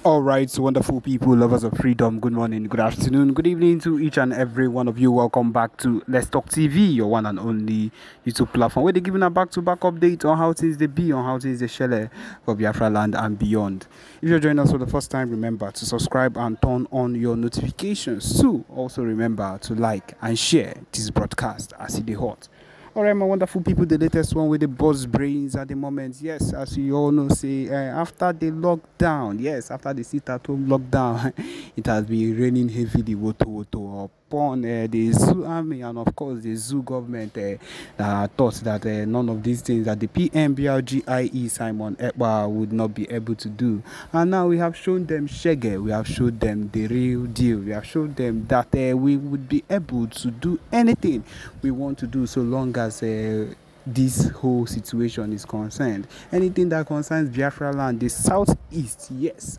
All right, so wonderful people, lovers of freedom. Good morning, good afternoon, good evening to each and every one of you. Welcome back to Let's Talk TV, your one and only YouTube platform, where they're giving a back-to-back update on how things they be, on how things they share for Biafra land and beyond. If you're joining us for the first time, remember to subscribe and turn on your notifications. So also remember to like and share this broadcast as it is hot. All right, my wonderful people, the latest one with the buzz brains at the moment. Yes, as you all know, after the lockdown, after the sit-at-home lockdown, it has been raining heavily, woto upon the zoo army and of course the zoo government that thought that none of these things that the PMBRGIE Simon Ekpa would not be able to do. And now we have shown them shege, we have showed them the real deal, we have showed them that we would be able to do anything we want to do so long as this whole situation is concerned. Anything that concerns Biafra land, the southeast, yes,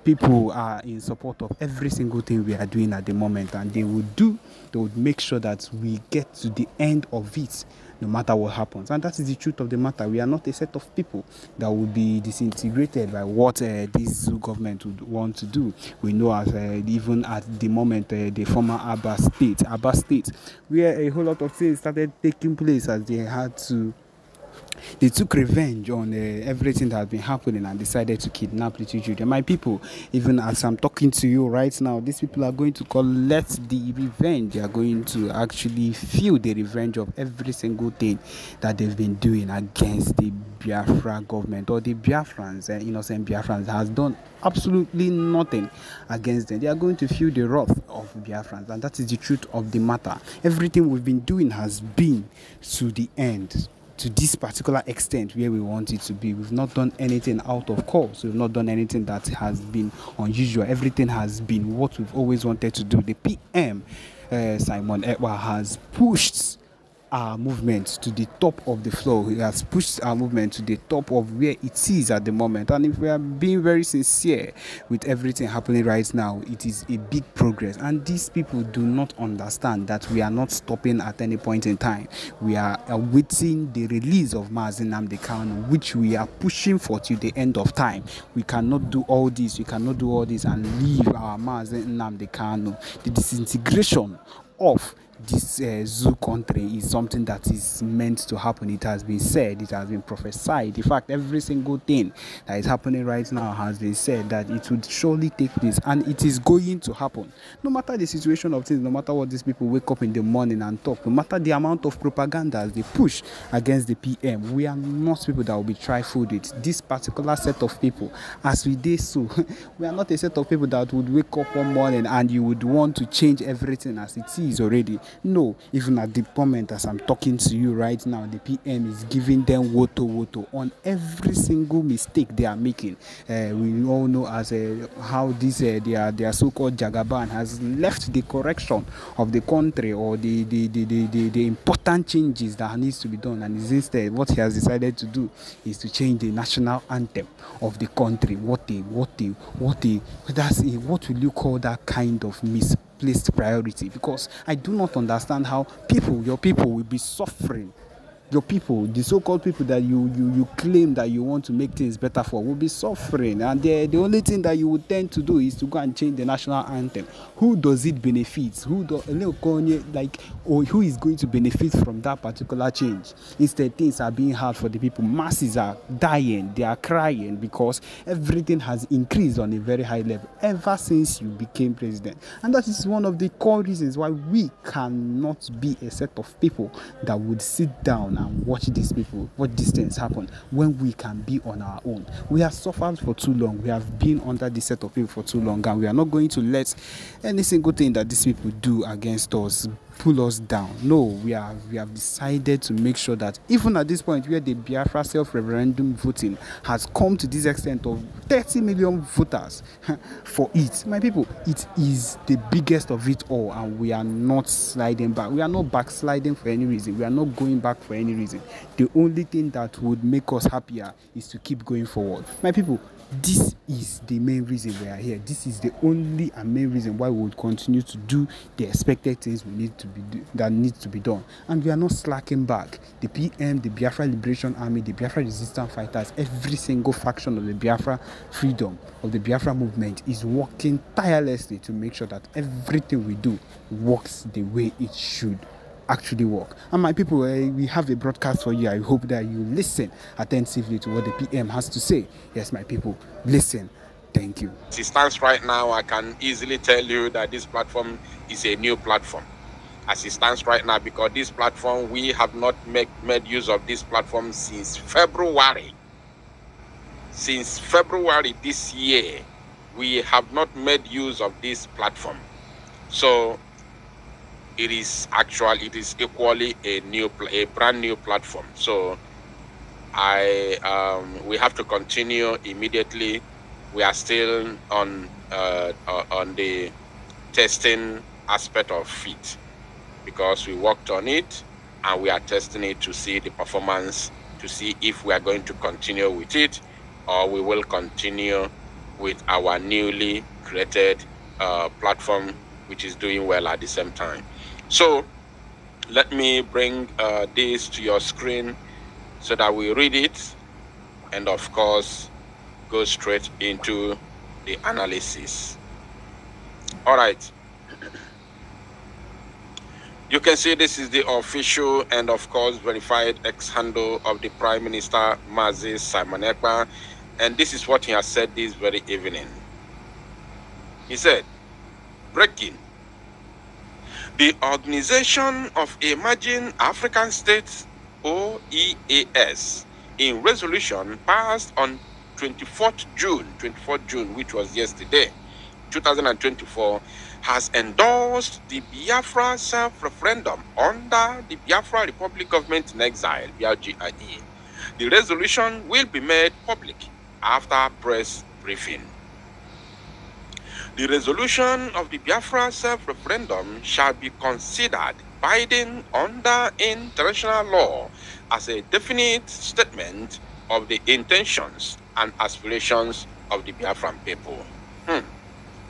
people are in support of every single thing we are doing at the moment, and they would make sure that we get to the end of it no matter what happens. And that is the truth of the matter. We are not a set of people that will be disintegrated by what this zoo government would want to do. We know as even at the moment the former Abba state, where a whole lot of things started taking place as they took revenge on everything that has been happening and decided to kidnap little children. My people, even as I'm talking to you right now, these people are going to collect the revenge. They are going to actually feel the revenge of every single thing that they've been doing against the Biafra government, or the Biafrans, innocent Biafrans has done absolutely nothing against them. They are going to feel the wrath of Biafrans, and that is the truth of the matter. Everything we've been doing has been to the end, to this particular extent where we want it to be. We've not done anything out of course. We've not done anything that has been unusual. Everything has been what we've always wanted to do. The PM, Simon Ekpa, has pushed our movement to the top of the floor. He has pushed our movement to the top of where it is at the moment. And if we are being very sincere with everything happening right now, it is a big progress. And these people do not understand that we are not stopping at any point in time. We are awaiting the release of Mazi Nnamdi Kanu, which we are pushing for till the end of time. We cannot do all this. We cannot do all this and leave our Mazi Nnamdi Kanu. The disintegration of this zoo country is something that is meant to happen. It has been said, it has been prophesied. In fact, every single thing that is happening right now has been said that it would surely take place, and it is going to happen. No matter the situation of things, no matter what these people wake up in the morning and talk, no matter the amount of propaganda they push against the PM, we are not people that will be trifled with. This particular set of people, as we did so, we are not a set of people that would wake up one morning and you would want to change everything as it is already. No, even at the moment as I'm talking to you right now, the PM is giving them woto on every single mistake they are making. We all know as how this their so-called Jagaban has left the correction of the country, or the important changes that needs to be done, and is instead what he has decided to do is to change the national anthem of the country. What will you call that kind of misplaced priority? Because I do not understand how your people will be suffering. Your people, the so-called people that you claim that you want to make things better for, will be suffering, and the only thing that you would tend to do is to go and change the national anthem. Who does it benefit? Who is going to benefit from that particular change? Instead, things are being hard for the people. Masses are dying, they are crying, because everything has increased on a very high level ever since you became president. And that is one of the core reasons why we cannot be a set of people that would sit down and watch these things happen when we can be on our own. We have suffered for too long. We have been under this set of people for too long, and we are not going to let any single thing that these people do against us pull us down. No, we have decided to make sure that even at this point where the Biafra self-referendum voting has come to this extent of 30 million voters for it, my people, it is the biggest of it all, and we are not sliding back. We are not backsliding for any reason. We are not going back for any reason. The only thing that would make us happier is to keep going forward. My people, This is the main reason we are here. This is the only and main reason why we would continue to do the expected things that needs to be done. And we are not slacking back. The PM, the Biafra Liberation Army, the Biafra Resistance Fighters, every single faction of the Biafra freedom, of the Biafra movement is working tirelessly to make sure that everything we do works the way it should actually work. And my people, we have a broadcast for you. I hope that you listen attentively to what the PM has to say. Yes, my people, listen. Thank you. As it stands right now, I can easily tell you that this platform is a new platform. As it stands right now, because this platform, we have not made use of this platform since February. Since February this year, we have not made use of this platform. So it is equally a brand new platform. So we have to continue immediately. We are still on the testing aspect of it, because we worked on it and we are testing it to see the performance, to see if we are going to continue with it or we will continue with our newly created platform, which is doing well at the same time. So let me bring this to your screen so that we read it and of course go straight into the analysis. All right. You can see this is the official and of course verified X handle of the Prime Minister Mazi Simon Ekpa, and this is what he has said this very evening. He said, breaking: the Organization of Emerging African States, OEAS, in resolution passed on 24th June, which was yesterday, 2024, has endorsed the Biafra self-referendum under the Biafra Republic Government in Exile, BRGIE. The resolution will be made public after press briefing. The resolution of the Biafra self-referendum shall be considered binding under international law as a definite statement of the intentions and aspirations of the Biafran people.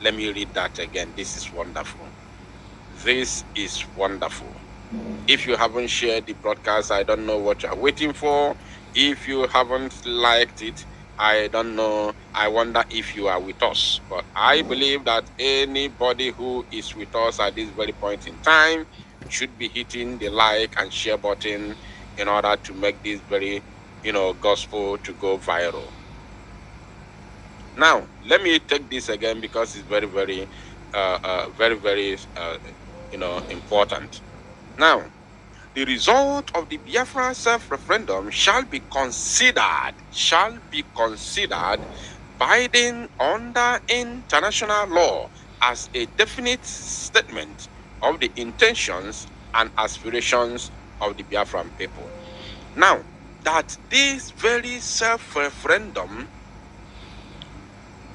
Let me read that again. This is wonderful. This is wonderful. If you haven't shared the broadcast, I don't know what you're waiting for. If you haven't liked it, I don't know. I wonder if you are with us. But I believe that anybody who is with us at this very point in time should be hitting the like and share button in order to make this very, gospel to go viral. Now, let me take this again because it's very, very, important. Now, the result of the Biafra self-referendum shall be considered binding under international law as a definite statement of the intentions and aspirations of the Biafran people. Now, that this very self-referendum,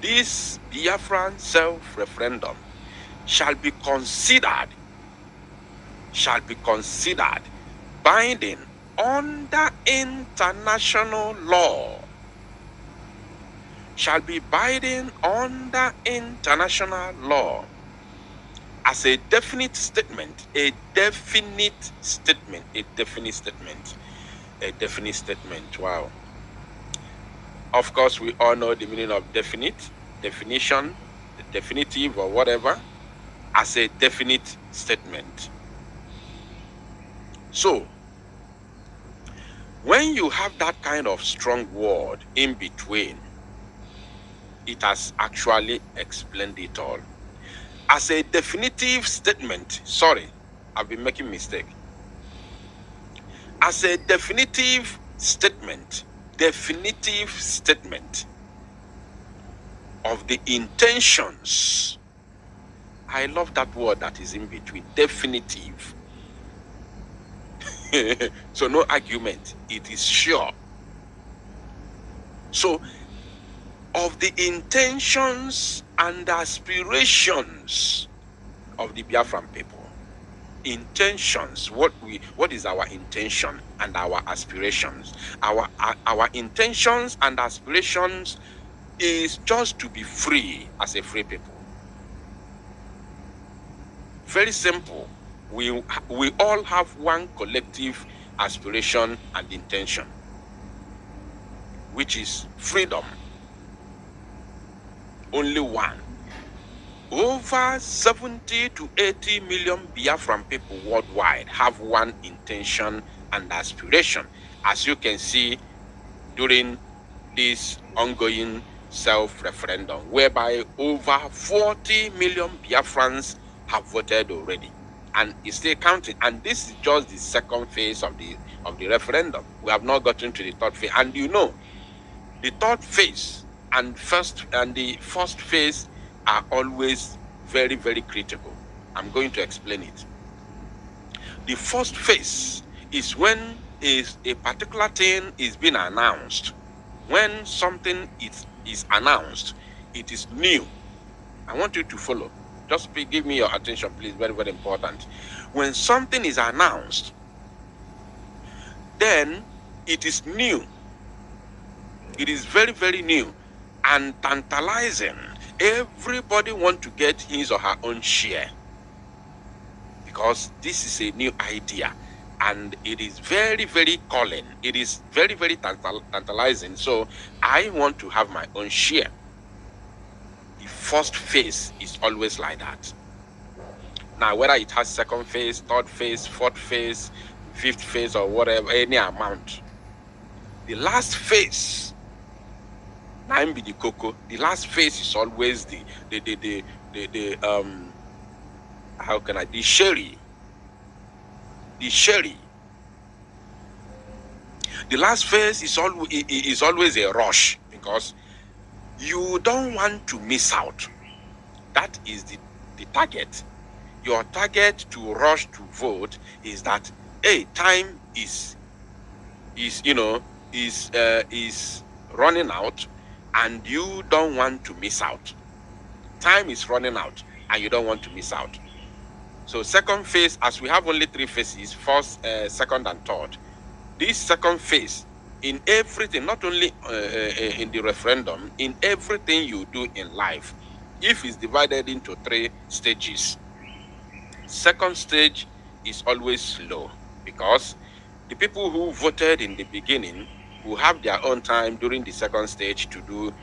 this Biafran self-referendum shall be considered binding under international law, shall be binding under international law as a definite statement, Wow. Of course, we all know the meaning of definition, the definitive or whatever, as a definite statement. So, when you have that kind of strong word in between, it has actually explained it all. As a definitive statement, sorry, I've been making mistake. As a definitive statement of the intentions. I love that word that is in between, definitive. So no argument, it is sure. So, of the intentions and aspirations of the Biafran people. Intentions, what is our intention and our aspirations? Our intentions and aspirations is just to be free as a free people. Very simple. We all have one collective aspiration and intention, which is freedom. Only one. Over 70 to 80 million Biafran people worldwide have one intention and aspiration, as you can see during this ongoing self-referendum, whereby over 40 million Biafrans have voted already, and it's still counting. And this is just the second phase of the referendum. We have not gotten to the third phase. And you know, the third phase and the first phase are always very, very critical. I'm going to explain it. The first phase is when a particular thing is being announced. When something is announced, it is new. I want you to follow. Just give me your attention, please. Very, very important. When something is announced, then it is new. It is very, very new and tantalizing. Everybody wants to get his or her own share, because this is a new idea and it is very, very calling. It is very, very tantalizing. So I want to have my own share. The first phase is always like that. Now, whether it has second phase, third phase, fourth phase, fifth phase, or whatever, any amount, the last phase, now be the cocoa. The last phase is always the sherry. The sherry. The last phase is always a rush, because you don't want to miss out. That is the target. Your target to rush to vote is that, hey, time is running out, and you don't want to miss out. Time is running out, and you don't want to miss out. So second phase, as we have only three phases, first, second, and third. This second phase, in everything, not only in the referendum, in everything you do in life, if it's divided into three stages, second stage is always slow, because the people who voted in the beginning will have their own time during the second stage to do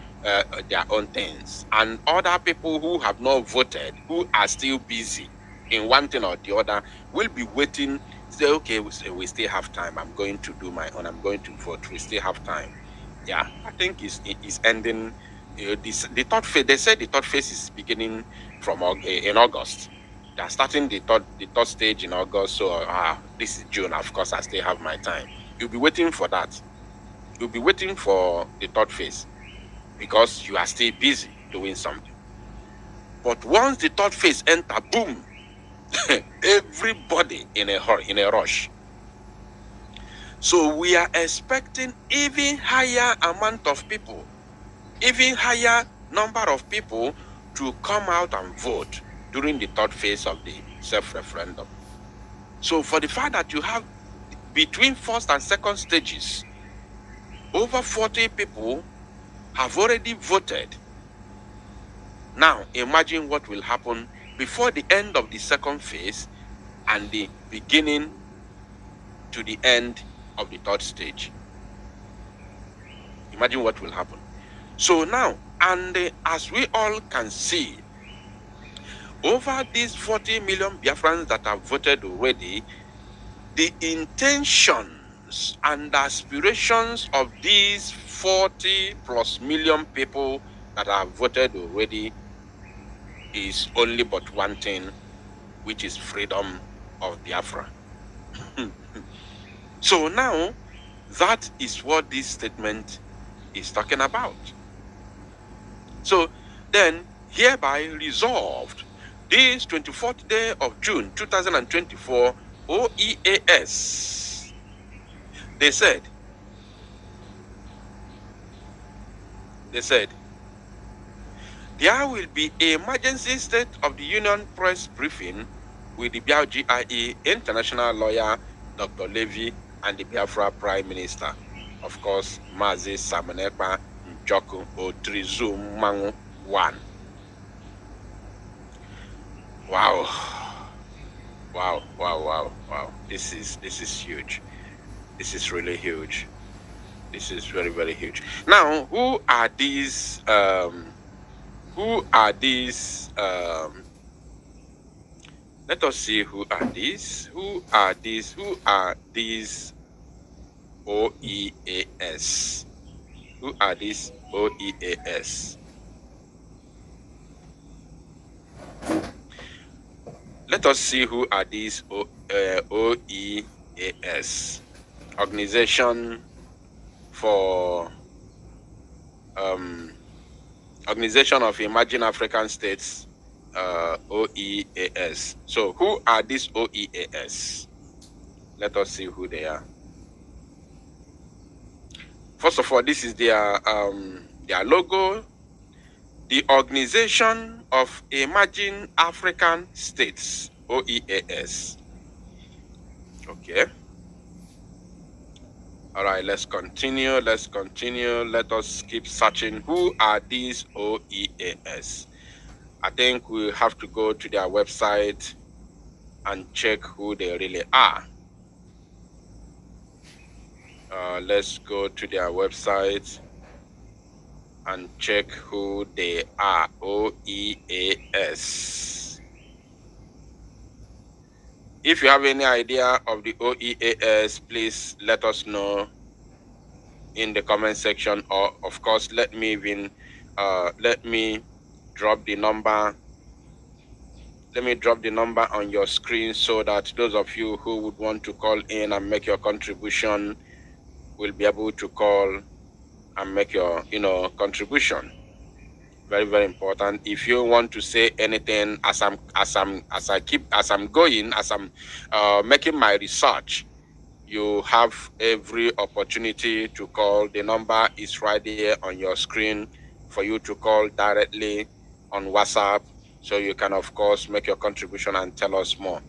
their own things. And other people who have not voted, who are still busy in one thing or the other, will be waiting, say, okay, we still have time. I'm going to do my own. I'm going to vote. We still have time. Yeah, I think it's ending. The third phase, they said the third phase is beginning from in August. They are starting the third stage in August. So this is June. Of course, I still have my time. You'll be waiting for that. You'll be waiting for the third phase, because you are still busy doing something. But once the third phase enter, boom, everybody in a hurry, in a rush. So we are expecting even higher amount of people, even higher number of people to come out and vote during the third phase of the self-referendum. So for the fact that you have between first and second stages, over 40 people have already voted. Now, imagine what will happen before the end of the second phase and the beginning to the end of the third stage. Imagine what will happen. So now, and as we all can see, over these 40 million Biafrans that have voted already, the intentions and aspirations of these 40 plus million people that have voted already is only but one thing, which is freedom of Biafra. So now, that is what this statement is talking about. So then, hereby resolved, this 24th day of June 2024, OEAS, they said, there will be an emergency state of the Union press briefing with the GIE international lawyer, Dr. Levy, and the Biafra Prime Minister, of course, Mazi Ekpa, Joku Otrizum Mangu 1. Wow. Wow, wow, wow, wow. This is huge. This is really huge. This is very, very huge. Now, who are these let us see who are these. Who are these OEAS? Who are these OEAS? Let us see who are these OEAS. Organization of Emerging African States, OEAS. So who are these OEAS? Let us see who they are. First of all, this is their logo. The Organization of Emerging African States, OEAS. Okay. All right, let's continue. Let us keep searching. Who are these OEAS? I think we have to go to their website and check who they really are. Let's go to their website and check who they are. OEAS. If you have any idea of the OEAS, please let us know in the comment section, or of course let me drop the number. Let me drop the number on your screen so that those of you who would want to call in and make your contribution will be able to call and make your contribution. Very, very important. If you want to say anything as I'm making my research, you have every opportunity to call. The number is right there on your screen for you to call directly on WhatsApp, so you can of course make your contribution and tell us more.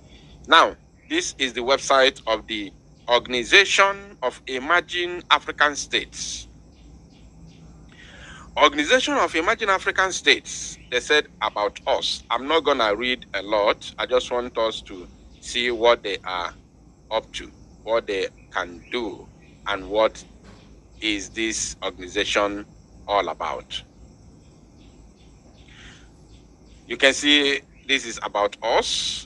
Now, this is the website of the Organization of Emerging African States. Organization of Emerging African States, they said about us. I'm not gonna read a lot. I just want us to see what they are up to, what they can do, and what is this organization all about. You can see this is about us.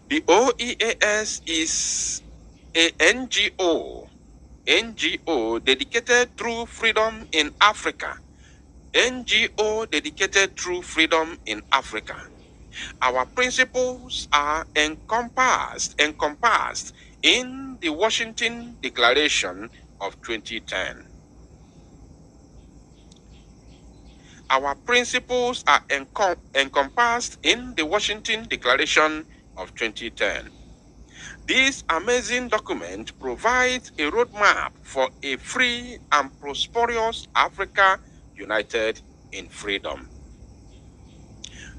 The OEAS is a NGO dedicated to freedom in Africa. NGO dedicated to freedom in Africa. Our principles are encompassed in the Washington Declaration of 2010. Our principles are encompassed in the Washington Declaration of 2010. This amazing document provides a roadmap for a free and prosperous Africa united in freedom.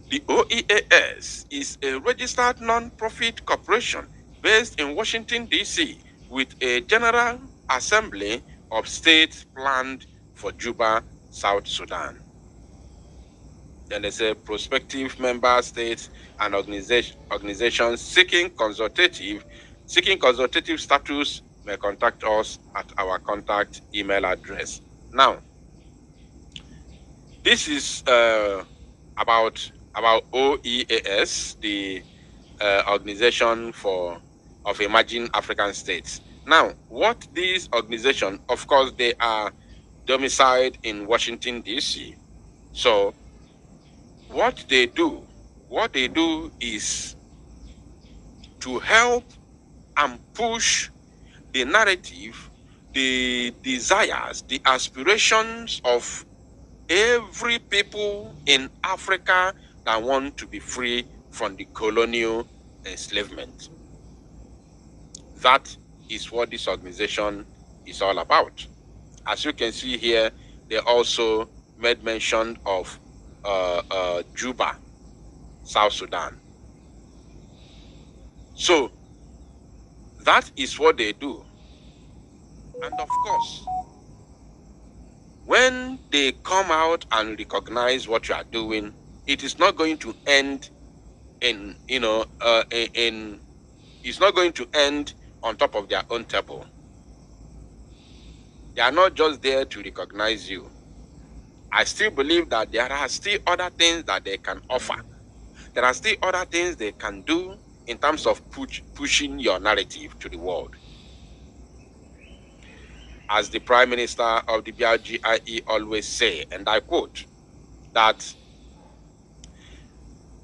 The OEAS is a registered non-profit corporation based in Washington, D.C., with a General Assembly of States planned for Juba, South Sudan. Then there's a prospective member states and organizations seeking consultative status may contact us at our contact email address. Now, this is about OEAS, the Organization of Emerging African States. Now, what these organizations, of course, they are domiciled in Washington, D.C. So, what they do is to help and push the narrative, the desires, the aspirations of every people in Africa that want to be free from the colonial enslavement. That is what this organization is all about. As you can see here, they also made mention of Juba, South Sudan. So that is what they do. And of course, when they come out and recognize what you are doing, it is not going to end in, it's not going to end on top of their own table. They are not just there to recognize you. I still believe that there are still other things that they can offer. There are still other things they can do in terms of pushing your narrative to the world. As the Prime Minister of the BRGIE always say, and I quote, that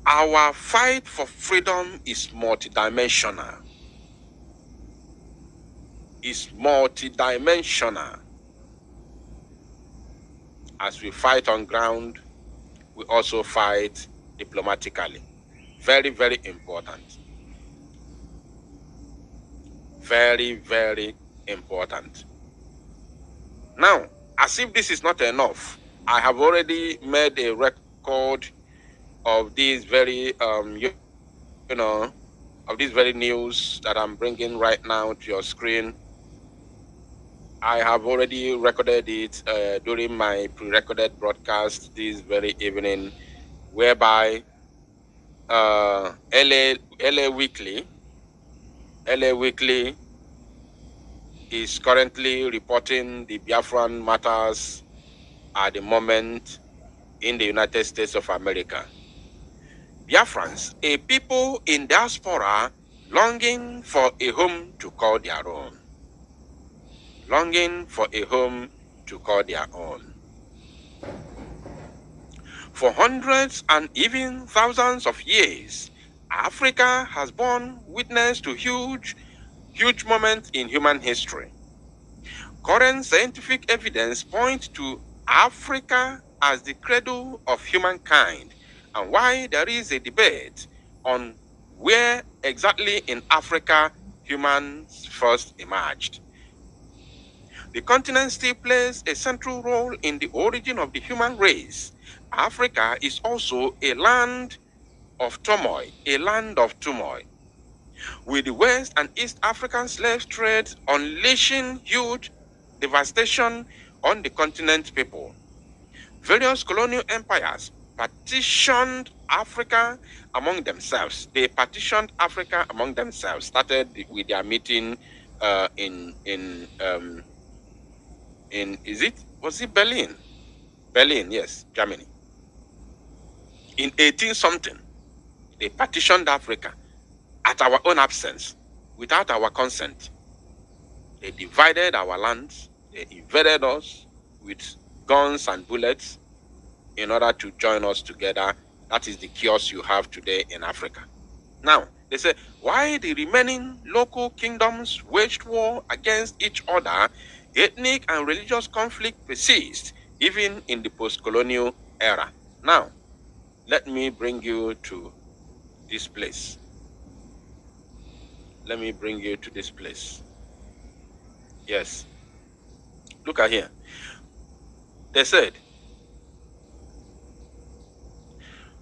our fight for freedom is multidimensional. Is multidimensional. As we fight on ground, we also fight diplomatically. Very, very important. Very, very important. Now, as if this is not enough, I have already made a record of these very, of this very news that I'm bringing right now to your screen. I have already recorded it during my pre-recorded broadcast this very evening, whereby LA Weekly is currently reporting the Biafran matters at the moment in the United States of America. Biafrans, a people in diaspora longing for a home to call their own. Longing for a home to call their own. For hundreds and even thousands of years, Africa has borne witness to huge moments in human history. Current scientific evidence points to Africa as the cradle of humankind, and why there is a debate on where exactly in Africa humans first emerged. The continent still plays a central role in the origin of the human race. Africa is also a land of turmoil, with the West and East African slave trade unleashing huge devastation on the continent's people. Various colonial empires partitioned Africa among themselves. They partitioned Africa among themselves, started with their meeting was it Berlin? Berlin, yes, Germany. In 18-something, they partitioned Africa at our own absence, without our consent. They divided our lands, they invaded us with guns and bullets in order to join us together. That is the chaos you have today in Africa. Now, they say, why the remaining local kingdoms waged war against each other, ethnic and religious conflict persists, even in the post-colonial era. Now, let me bring you to this place. Let me bring you to this place. Yes. Look at here. They said,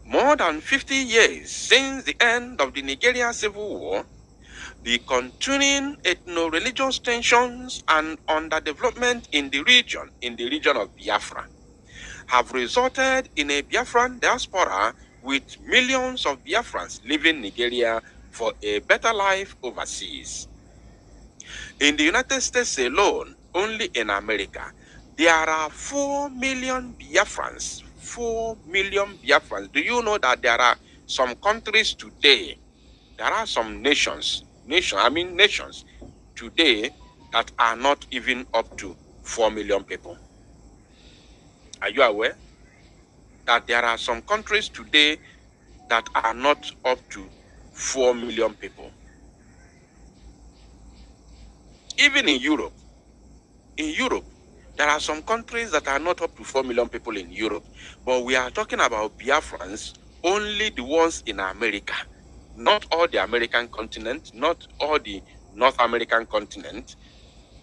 more than 50 years since the end of the Nigerian Civil War, the continuing ethno-religious tensions and underdevelopment in the region of Biafra, have resulted in a Biafran diaspora with millions of Biafrans leaving Nigeria for a better life overseas. In the United States alone, only in America, there are 4 million Biafrans. 4 million Biafrans. Do you know that there are some countries today, there are some nations today that are not even up to 4 million people? Are you aware that there are some countries today that are not up to 4 million people? Even in Europe, there are some countries that are not up to 4 million people in Europe. But we are talking about Biafrans, only the ones in America. Not all the American continent, not all the North American continent.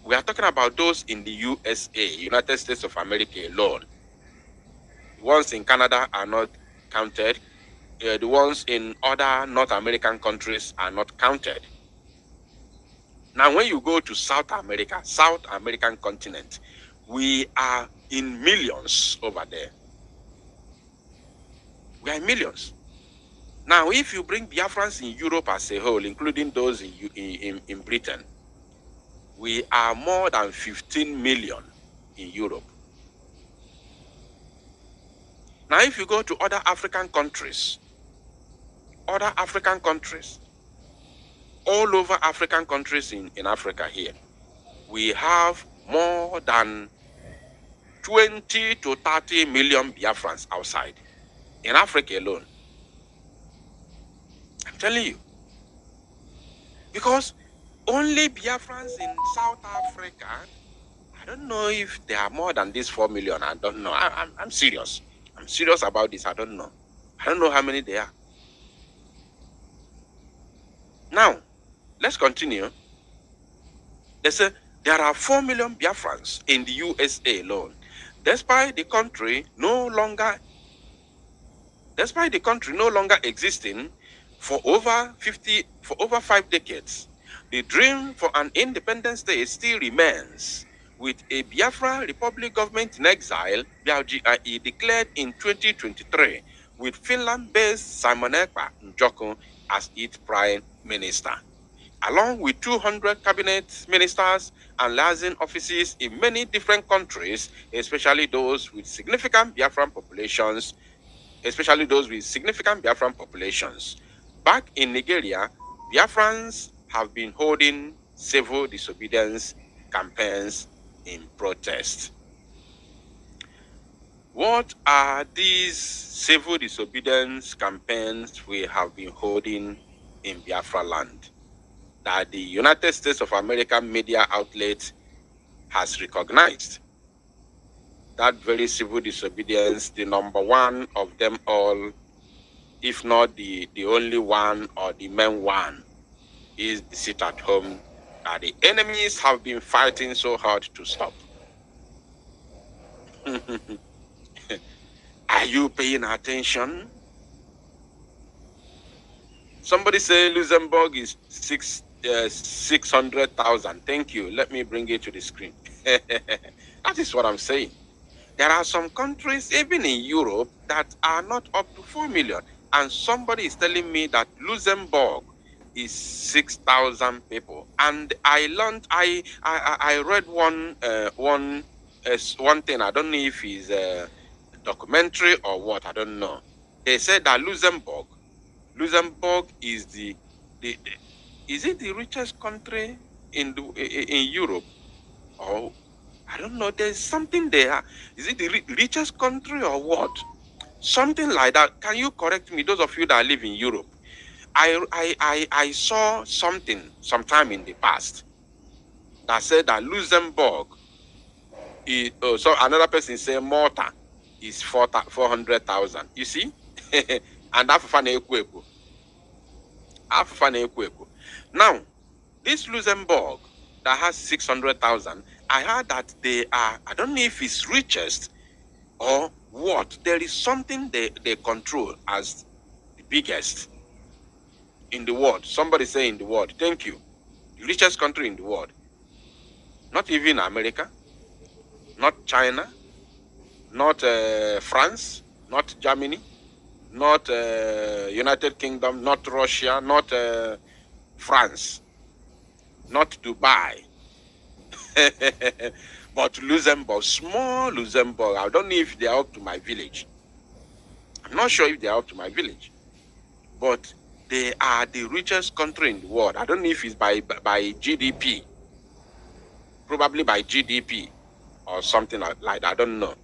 We are talking about those in the USA, United States of America alone. The ones in Canada are not counted. The ones in other North American countries are not counted. Now, when you go to South American continent, we are in millions over there. We are in millions. Now, if you bring Biafrans in Europe as a whole, including those in Britain, we are more than 15 million in Europe. Now, if you go to other African countries, all over African countries in Africa here, we have more than 20 to 30 million Biafrans outside, in Africa alone. I'm telling you. Because only Biafrans in South Africa, I don't know if there are more than this 4 million. I don't know. I'm serious. I'm serious about this. I don't know. I don't know how many there are. Now, let's continue. They say there are 4 million Biafrans in the USA alone, despite the country no longer existing for over 5 decades. The dream for an independent state still remains, with a Biafra Republic government in exile, BRGIE, declared in 2023, with Finland-based Simon Ekpa Njoko as its prime minister, along with 200 cabinet ministers and liaison offices in many different countries, especially those with significant Biafran populations. Back in Nigeria, Biafrans have been holding civil disobedience campaigns in protest. What are these civil disobedience campaigns we have been holding in Biafra land that the United States of America media outlet has recognized? That very civil disobedience, the number one of them all, if not the only one or the main one, is the sit at home that the enemies have been fighting so hard to stop. Are you paying attention? Somebody say Luxembourg is 600,000. Thank you. Let me bring it to the screen. That is what I'm saying. There are some countries, even in Europe, that are not up to 4 million. And somebody is telling me that Luxembourg is 6,000 people. And I learned, I read one thing. I don't know if it's a documentary or what. I don't know. They said that Luxembourg is is it the richest country in Europe? Or I don't know. There's something there. Is it the richest country or what? Something like that. Can you correct me, those of you that live in Europe? I saw something sometime in the past that said that Luxembourg is, so another person said Malta is 400,000. You see? And now, this Luxembourg that has 600,000, I heard that they are, I don't know if it's richest or what. There is something they control as the biggest in the world. Somebody say in the world. Thank you. The richest country in the world. Not even America, not China, not France, not Germany, not United Kingdom, not Russia, not France, not Dubai. But Luxembourg, small Luxembourg, I don't know if they are up to my village. I'm not sure if they are up to my village. But they are the richest country in the world. I don't know if it's by GDP. Probably by GDP or something like that. I don't know.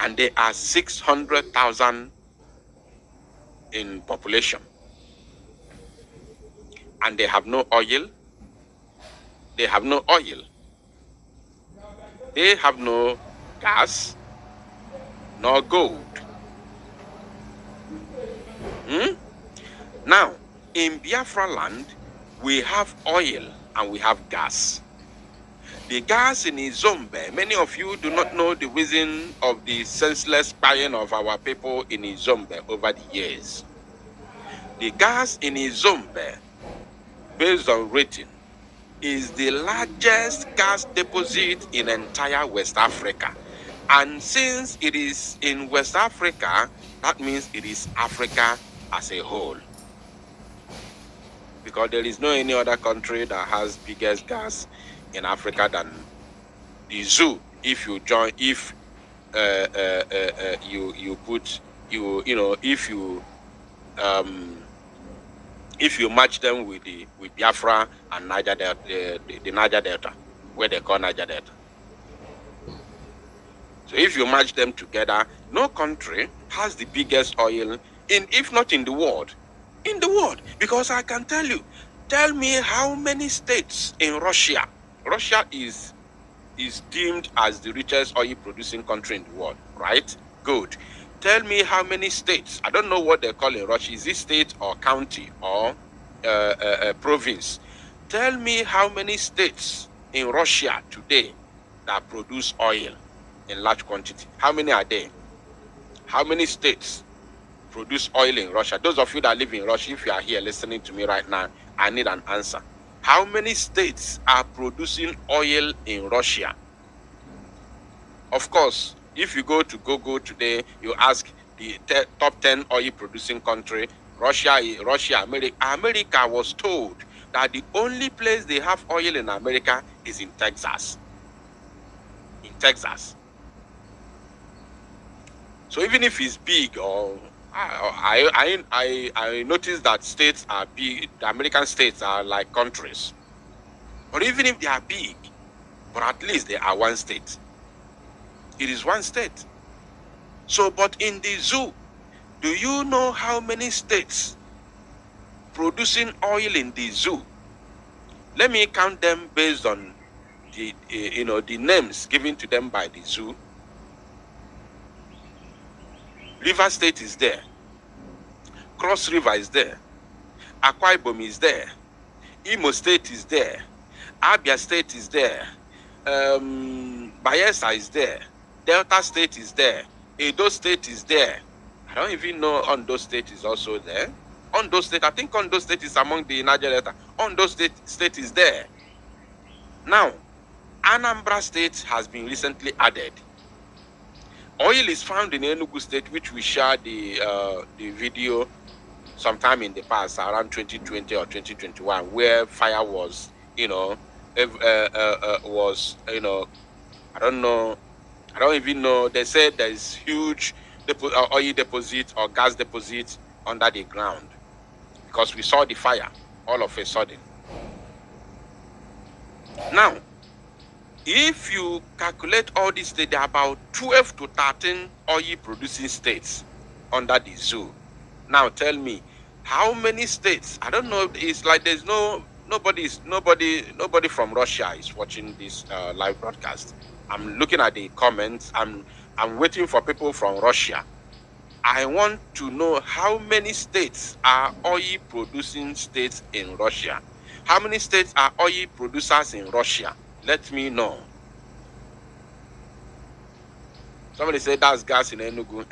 And they are 600,000 in population. And they have no oil. They have no oil. They have no gas, nor gold. Now, in Biafra land, we have oil and we have gas. The gas in Izombe, many of you do not know the reason of the senseless buying of our people in Izombe over the years. The gas in Izombe, based on rating, is the largest gas deposit in entire West Africa. And since it is in West Africa, that means it is Africa as a whole. Because there is no any other country that has biggest gas in Africa than the zoo. If you join, if if you match them with Biafra and Niger Delta, the Niger Delta, where they call Niger Delta. So if you match them together, no country has the biggest oil if not in the world. In the world, because I can tell you, tell me how many states in Russia. Russia is deemed as the richest oil producing country in the world, right? Good. Tell me how many states. I don't know what they call in Russia. Is it state or county or province? Tell me how many states in Russia today that produce oil in large quantity. How many are there? How many states produce oil in Russia? Those of you that live in Russia, if you are here listening to me right now, I need an answer. How many states are producing oil in Russia? Of course, if you go to Google today, you ask the top 10 oil producing country, Russia, America. America was told that the only place they have oil in America is in Texas. In Texas. So even if it's big, or I noticed that states are big, the American states are like countries. But even if they are big, but at least they are one state. It is one state. So, but in the zoo, do you know how many states producing oil in the zoo? Let me count them based on the the names given to them by the zoo. River State is there. Cross River is there. Akwa Ibom is there. Imo State is there. Abia State is there. Bayelsa is there. Delta State is there. Edo State is there. I don't even know Ondo State is also there. Ondo State, I think Ondo State is among the Niger Delta. Ondo State is there. Now, Anambra State has been recently added. Oil is found in Enugu State, which we shared the video sometime in the past, around 2020 or 2021, where fire was, I don't even know. They said there is huge oil deposit or gas deposit under the ground because we saw the fire all of a sudden. Now, if you calculate all these states, there are about 12 to 13 oil producing states under the zoo. Now tell me, how many states? I don't know. It's like there's nobody from Russia is watching this live broadcast. I'm looking at the comments. I'm waiting for people from Russia. I want to know how many states are oil producing states in Russia. How many states are oil producers in Russia? Let me know. Somebody said that's gas in Enugu.